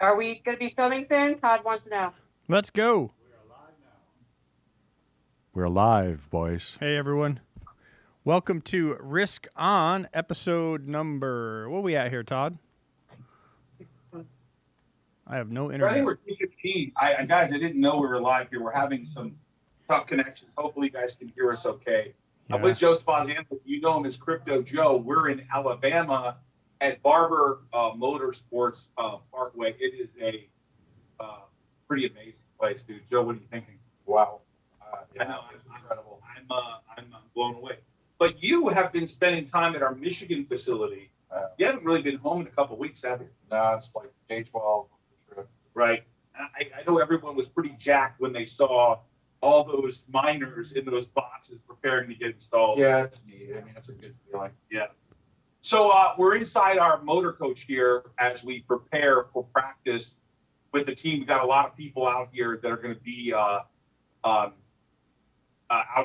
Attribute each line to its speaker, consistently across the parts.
Speaker 1: Are we going to be filming soon? Todd wants to know.
Speaker 2: Let's go.
Speaker 3: We're live, boys.
Speaker 2: Hey, everyone. Welcome to Risk On, episode number... What are we at here, Todd? I have no internet.
Speaker 4: I think we're 215. Guys, I didn't know we were live here. We're having some tough connections. Hopefully, you guys can hear us okay.
Speaker 2: Yeah.
Speaker 4: I'm with Joe Spaziano. You know him as Crypto Joe. We're in Alabama at Barber Motorsports Parkway. It is a pretty amazing place, dude. Joe, what are you thinking?
Speaker 5: Wow.
Speaker 4: I know, I'm incredible. I'm blown away. But you have been spending time at our Michigan facility. You haven't really been home in a couple of weeks, have you?
Speaker 5: No, it's like day 12 trip.
Speaker 4: Right. I know everyone was pretty jacked when they saw all those miners in those boxes preparing to get installed.
Speaker 5: Yeah, it's neat. I mean, it's a good feeling.
Speaker 4: Yeah. So we're inside our motor coach here as we prepare for practice with the team. We've got a lot of people out here that are going to be out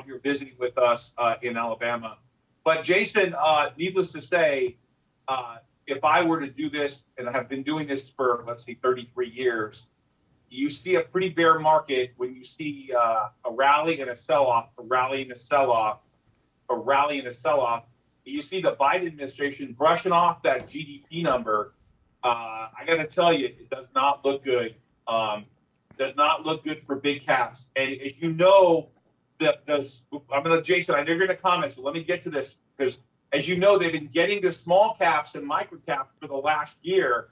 Speaker 4: here visiting with us in Alabama. But Jason, needless to say, if I were to do this, and I have been doing this for, let's see, 33 years, you see a pretty bear market when you see a rally and a sell-off, a rally and a sell-off, a rally and a sell-off. You see the Biden administration brushing off that GDP number. I got to tell you, it does not look good. Does not look good for big caps. And as you know, Jason, I know you're going to comment, so let me get to this, because as you know, they've been getting to small caps and micro caps for the last year,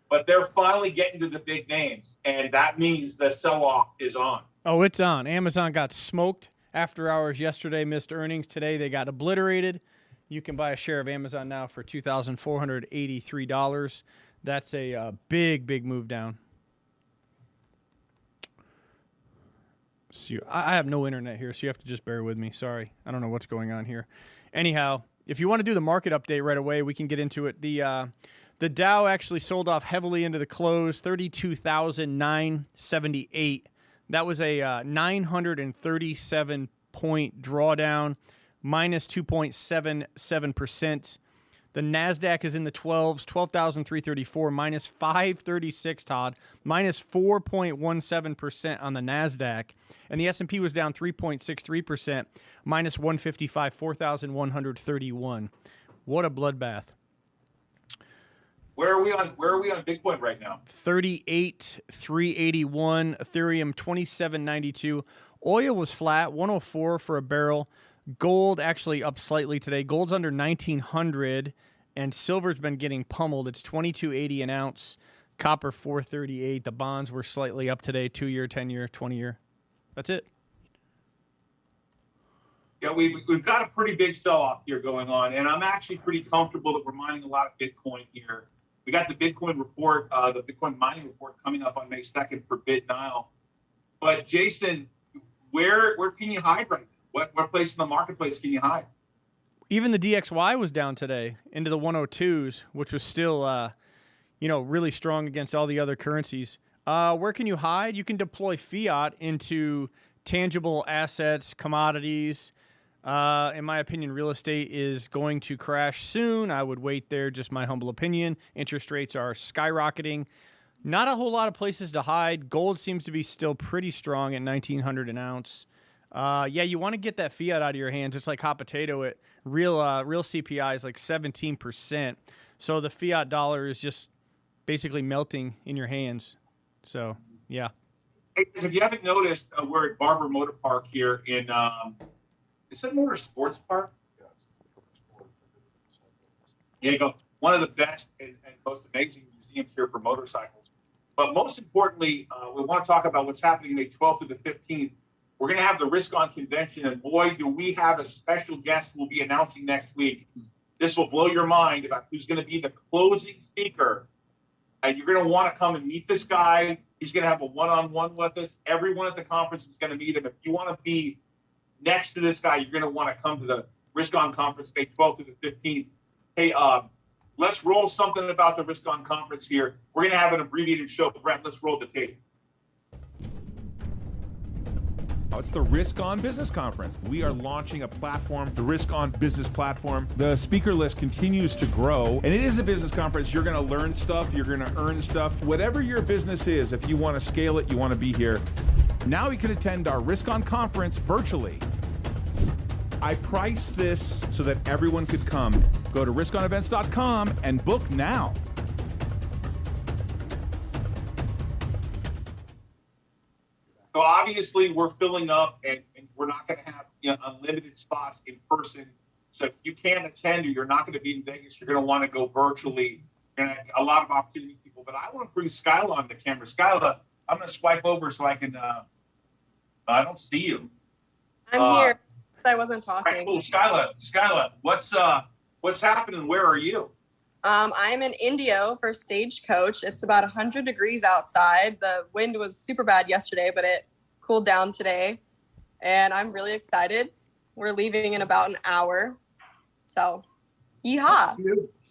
Speaker 4: but they're finally getting to the big names, and that means the sell-off is on.
Speaker 2: Oh, it's on. Amazon got smoked after hours yesterday, missed earnings. Today they got obliterated. You can buy a share of Amazon now for $2,483. That's a big move down. So I have no internet here, so you have to just bear with me. Sorry. I don't know what's going on here. Anyhow, if you want to do the market update right away, we can get into it. The Dow actually sold off heavily into the close, 32,978. That was a 937-point drawdown, minus 2.77%. The NASDAQ is in the 12s, 12,334, minus 536, Todd, minus 4.17% on the NASDAQ. And the S&P was down 3.63%, minus 155, 4,131. What a bloodbath.
Speaker 4: Where are we on Bitcoin right now?
Speaker 2: 38,381, Ethereum 2792. Oil was flat, 104 for a barrel. Gold actually up slightly today. Gold's under 1,900, and silver's been getting pummeled. It's 22.80 an ounce. Copper 438. The bonds were slightly up today, 2-year, 10-year, 20-year. That's it.
Speaker 4: Yeah, we've got a pretty big sell-off here going on, and I'm actually pretty comfortable that we're mining a lot of Bitcoin here. We got the Bitcoin report, the Bitcoin mining report coming up on May 2nd for BitNile. But Jason, where can you hide right now? What place in the marketplace can you hide?
Speaker 2: Even the DXY was down today into the 102s, which was still, really strong against all the other currencies. Where can you hide? You can deploy fiat into tangible assets, commodities. In my opinion, real estate is going to crash soon. I would wait there, just my humble opinion. Interest rates are skyrocketing. Not a whole lot of places to hide. Gold seems to be still pretty strong at 1,900 an ounce. You want to get that fiat out of your hands. It's like hot potato. Real CPI is like 17%. So the fiat dollar is just basically melting in your hands. So, yeah.
Speaker 4: Hey, if you haven't noticed, we're at Barber Motor Park here in, is it Motor Sports Park?
Speaker 5: Yes.
Speaker 4: There you go. One of the best and most amazing museums here for motorcycles. But most importantly, we want to talk about what's happening May 12th to the 15th. We're going to have the Risk On convention, and boy, do we have a special guest we'll be announcing next week. This will blow your mind about who's going to be the closing speaker. And you're going to want to come and meet this guy. He's going to have a one-on-one with us. Everyone at the conference is going to meet him. If you want to be next to this guy, you're going to want to come to the Risk On conference May 12th to the 15th. Hey, let's roll something about the Risk On conference here. We're going to have an abbreviated show. Brett, let's roll the tape.
Speaker 6: It's the Risk On Business Conference. We are launching a platform, the Risk On Business Platform. The speaker list continues to grow, and it is a business conference. You're going to learn stuff. You're going to earn stuff. Whatever your business is, if you want to scale it, you want to be here. Now you can attend our Risk On conference virtually. I priced this so that everyone could come. Go to riskonevents.com and book now.
Speaker 4: So obviously we're filling up, and we're not going to have unlimited spots in person. So if you can't attend or you're not going to be in Vegas, you're going to want to go virtually. You're going to have a lot of opportunity people. But I want to bring Skyla on the camera. Skyla, I'm going to swipe over so I can. I don't see you.
Speaker 7: I'm here. I wasn't
Speaker 4: All right,
Speaker 7: talking.
Speaker 4: cool. Skyla, what's happening? Where are you?
Speaker 7: I'm in Indio for Stagecoach. It's about 100 degrees outside. The wind was super bad yesterday, but it cooled down today. And I'm really excited. We're leaving in about an hour. So, yeehaw.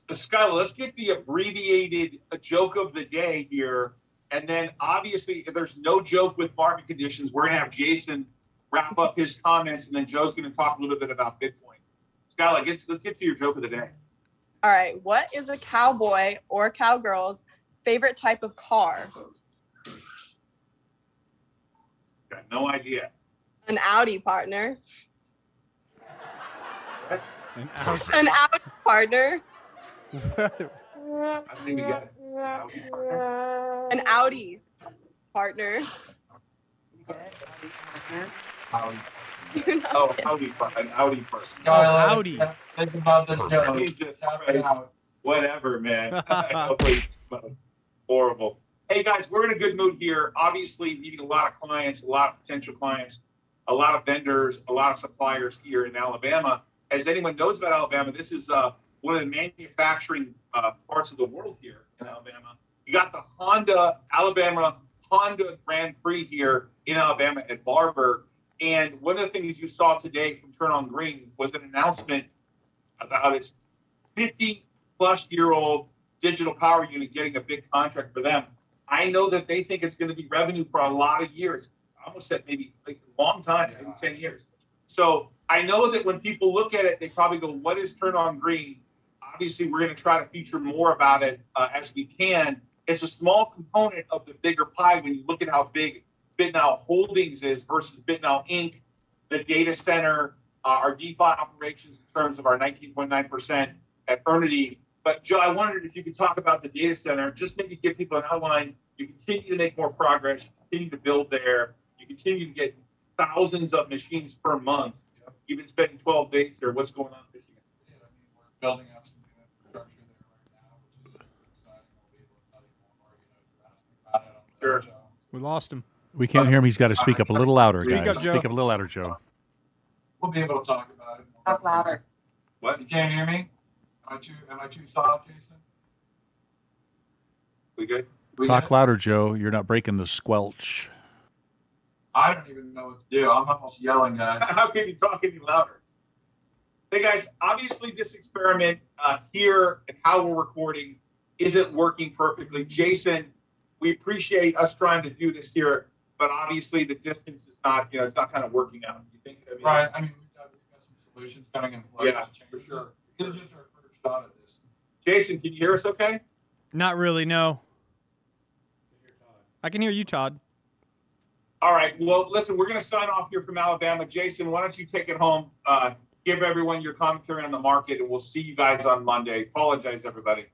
Speaker 4: Skyla, let's get the abbreviated joke of the day here. And then obviously, if there's no joke with market conditions, we're going to have Jason wrap up his comments, and then Joe's going to talk a little bit about Bitcoin. Skyla, let's get to your joke of the day.
Speaker 7: All right. What is a cowboy or cowgirl's favorite type of car?
Speaker 4: Got no idea.
Speaker 7: An Audi, partner.
Speaker 2: An Audi.
Speaker 7: An Audi, partner.
Speaker 4: I think we got it.
Speaker 7: An Audi, partner.
Speaker 5: Howie.
Speaker 4: Oh, an Audi person.
Speaker 2: Howdy.
Speaker 5: Think about this joke.
Speaker 4: Jesus
Speaker 5: Shout it
Speaker 4: Christ.
Speaker 5: out.
Speaker 4: Whatever, man. Horrible. Hey, guys, we're in a good mood here. Obviously, meeting a lot of clients, a lot of potential clients, a lot of vendors, a lot of suppliers here in Alabama. As anyone knows about Alabama, this is one of the manufacturing parts of the world here in Alabama. You got the Alabama Honda Grand Prix here in Alabama at Barber. And one of the things you saw today from Turn On Green was an announcement about its 50-plus-year-old digital power unit getting a big contract for them. I know that they think it's going to be revenue for a lot of years. I almost said maybe like a long time, maybe 10 years. So I know that when people look at it, they probably go, what is Turn On Green? Obviously, we're going to try to feature more about it as we can. It's a small component of the bigger pie when you look at how big BitNow Holdings is versus BitNow Inc., the data center, our DeFi operations in terms of our 19.9% at Eternity. But Joe, I wondered if you could talk about the data center, just maybe give people an outline. You continue to make more progress, you continue to build there, you continue to get thousands of machines per month. You've been spending 12 days there. What's going on this year?
Speaker 5: Yeah, I mean, we're building out some new infrastructure there right now, which is exciting. We'll be able to tell you more. You're asking about it on the
Speaker 4: Sure.
Speaker 5: show.
Speaker 2: We lost him.
Speaker 3: We can't hear him. He's got to speak up a little louder,
Speaker 2: Speak
Speaker 3: guys.
Speaker 2: up, Joe.
Speaker 3: Speak up a little louder, Joe.
Speaker 5: We'll be able to talk about it.
Speaker 1: Talk louder.
Speaker 4: What?
Speaker 5: You can't hear me? Am I too soft, Jason?
Speaker 4: We good?
Speaker 5: We
Speaker 3: Talk
Speaker 5: good?
Speaker 3: louder, Joe. You're not breaking the squelch.
Speaker 5: I don't even know what to do. I'm almost yelling, guys.
Speaker 4: How can you talk any louder? Hey guys, obviously this experiment here and how we're recording isn't working perfectly. Jason, we appreciate us trying to do this here, but obviously the distance is not, it's not kind of working out. You think? I mean,
Speaker 5: Right. I mean, we've got some solutions coming in place
Speaker 4: Yeah,
Speaker 5: to change
Speaker 4: for sure.
Speaker 5: This is just our first shot at this.
Speaker 4: Jason, can you hear us okay?
Speaker 2: Not really, no. I can hear you, Todd.
Speaker 4: All right. Well, listen, we're going to sign off here from Alabama. Jason, why don't you take it home? Give everyone your commentary on the market, and we'll see you guys on Monday. Apologize, everybody.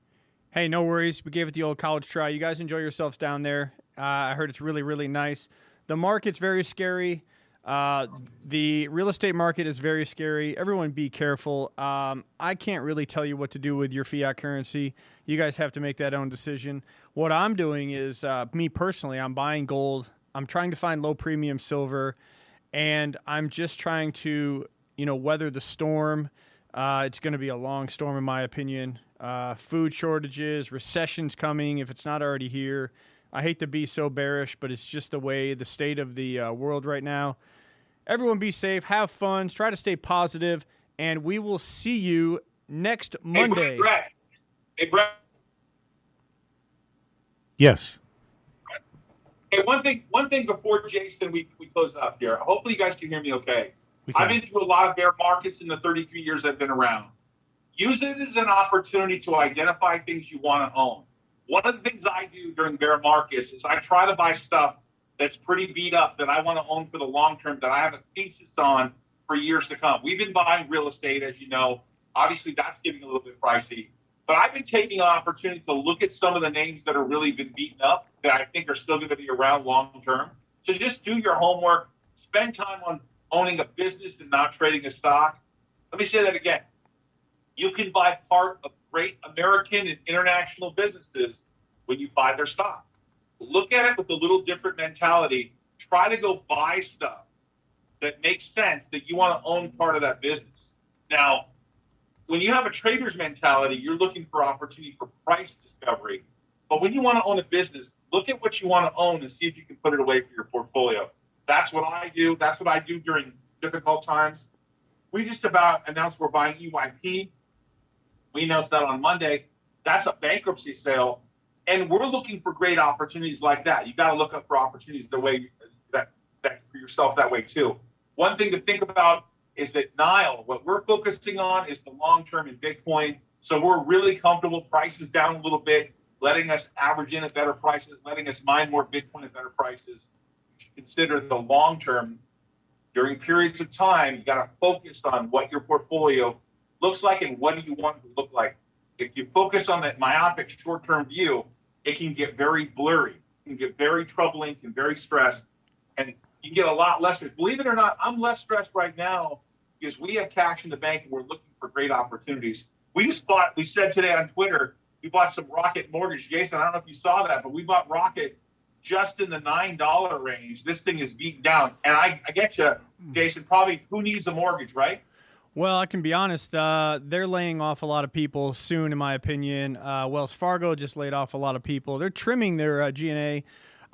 Speaker 2: Hey, no worries. We gave it the old college try. You guys enjoy yourselves down there. I heard it's really, really nice. The market's very scary. The real estate market is very scary. Everyone be careful. I can't really tell you what to do with your fiat currency. You guys have to make that own decision. What I'm doing is, me personally, I'm buying gold. I'm trying to find low premium silver, and I'm just trying to, weather the storm. It's going to be a long storm, in my opinion. Food shortages, recession's coming if it's not already here. I hate to be so bearish, but it's just the state of the world right now. Everyone be safe, have fun, try to stay positive, and we will see you next Monday.
Speaker 4: Hey, Brett.
Speaker 3: Yes.
Speaker 4: Hey, one thing before Jason, we close up here. Hopefully you guys can hear me okay.
Speaker 3: We can.
Speaker 4: I've been through a lot of bear markets in the 33 years I've been around. Use it as an opportunity to identify things you want to own. One of the things I do during bear markets is I try to buy stuff that's pretty beat up that I want to own for the long term, that I have a thesis on for years to come. We've been buying real estate, as you know. Obviously, that's getting a little bit pricey. But I've been taking an opportunity to look at some of the names that are really been beaten up that I think are still going to be around long term. So just do your homework. Spend time on owning a business and not trading a stock. Let me say that again. You can buy part of great American and international businesses when you buy their stock. Look at it with a little different mentality. Try to go buy stuff that makes sense, that you want to own part of that business. Now, when you have a trader's mentality, you're looking for opportunity for price discovery. But when you want to own a business, look at what you want to own and see if you can put it away for your portfolio. That's what I do. That's what I do during difficult times. We just about announced we're buying EYP. We announced that on Monday. That's a bankruptcy sale. And we're looking for great opportunities like that. You got to look up for opportunities the way that for yourself that way too. One thing to think about is that Nile, what we're focusing on is the long term in Bitcoin. So we're really comfortable, prices down a little bit, letting us average in at better prices, letting us mine more Bitcoin at better prices. You should consider the long term. During periods of time, you got to focus on what your portfolio looks like and what do you want it to look like. If you focus on that myopic short-term view, it can get very blurry, it can get very troubling, can very stressed, and you get a lot less. Believe it or not, I'm less stressed right now because we have cash in the bank and we're looking for great opportunities. We said today on Twitter, we bought some Rocket Mortgage. Jason, I don't know if you saw that, but we bought Rocket just in the $9 range. This thing is beaten down. And I get you, Jason, probably who needs a mortgage, right?
Speaker 2: Well, I can be honest. They're laying off a lot of people soon, in my opinion. Wells Fargo just laid off a lot of people. They're trimming their G&A.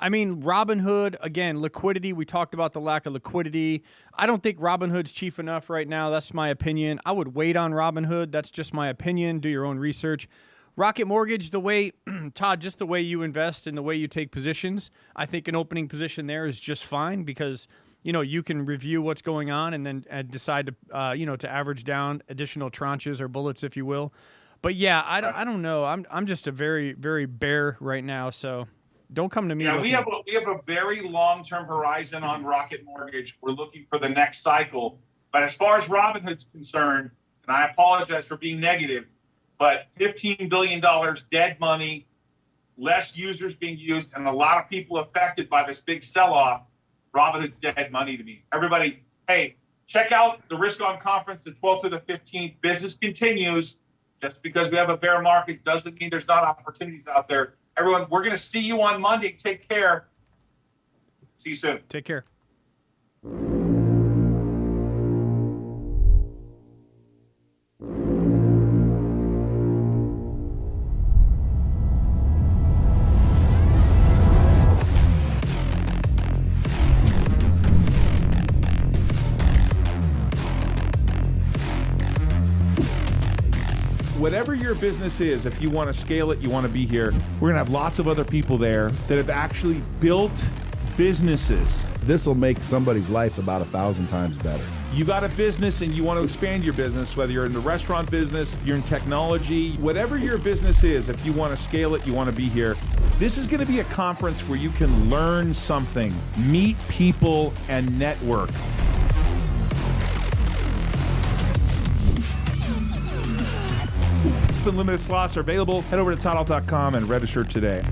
Speaker 2: I mean, Robinhood, again, liquidity. We talked about the lack of liquidity. I don't think Robinhood's cheap enough right now. That's my opinion. I would wait on Robinhood. That's just my opinion. Do your own research. Rocket Mortgage, the way, Todd, just the way you invest and the way you take positions, I think an opening position there is just fine because you can review what's going on and then decide to, to average down additional tranches or bullets, if you will. But yeah, I don't know. I'm just a very, very bear right now. So don't come to me.
Speaker 4: Yeah, we have a very long-term horizon on Rocket Mortgage. We're looking for the next cycle. But as far as Robinhood's concerned, and I apologize for being negative, but $15 billion dead money, less users being used, and a lot of people affected by this big sell-off. Robinhood's dead money to me. Everybody, hey, check out the Risk On Conference the 12th to the 15th. Business continues. Just because we have a bear market doesn't mean there's not opportunities out there. Everyone, we're going to see you on Monday. Take care. See you soon.
Speaker 2: Take care.
Speaker 6: Whatever your business is, if you want to scale it, you want to be here, we're going to have lots of other people there that have actually built businesses.
Speaker 8: This will make somebody's life about 1,000 times better.
Speaker 6: You got a business and you want to expand your business, whether you're in the restaurant business, you're in technology, whatever your business is, if you want to scale it, you want to be here. This is going to be a conference where you can learn something, meet people, and network. Limited slots are available. Head over to ToddAult.com and register today.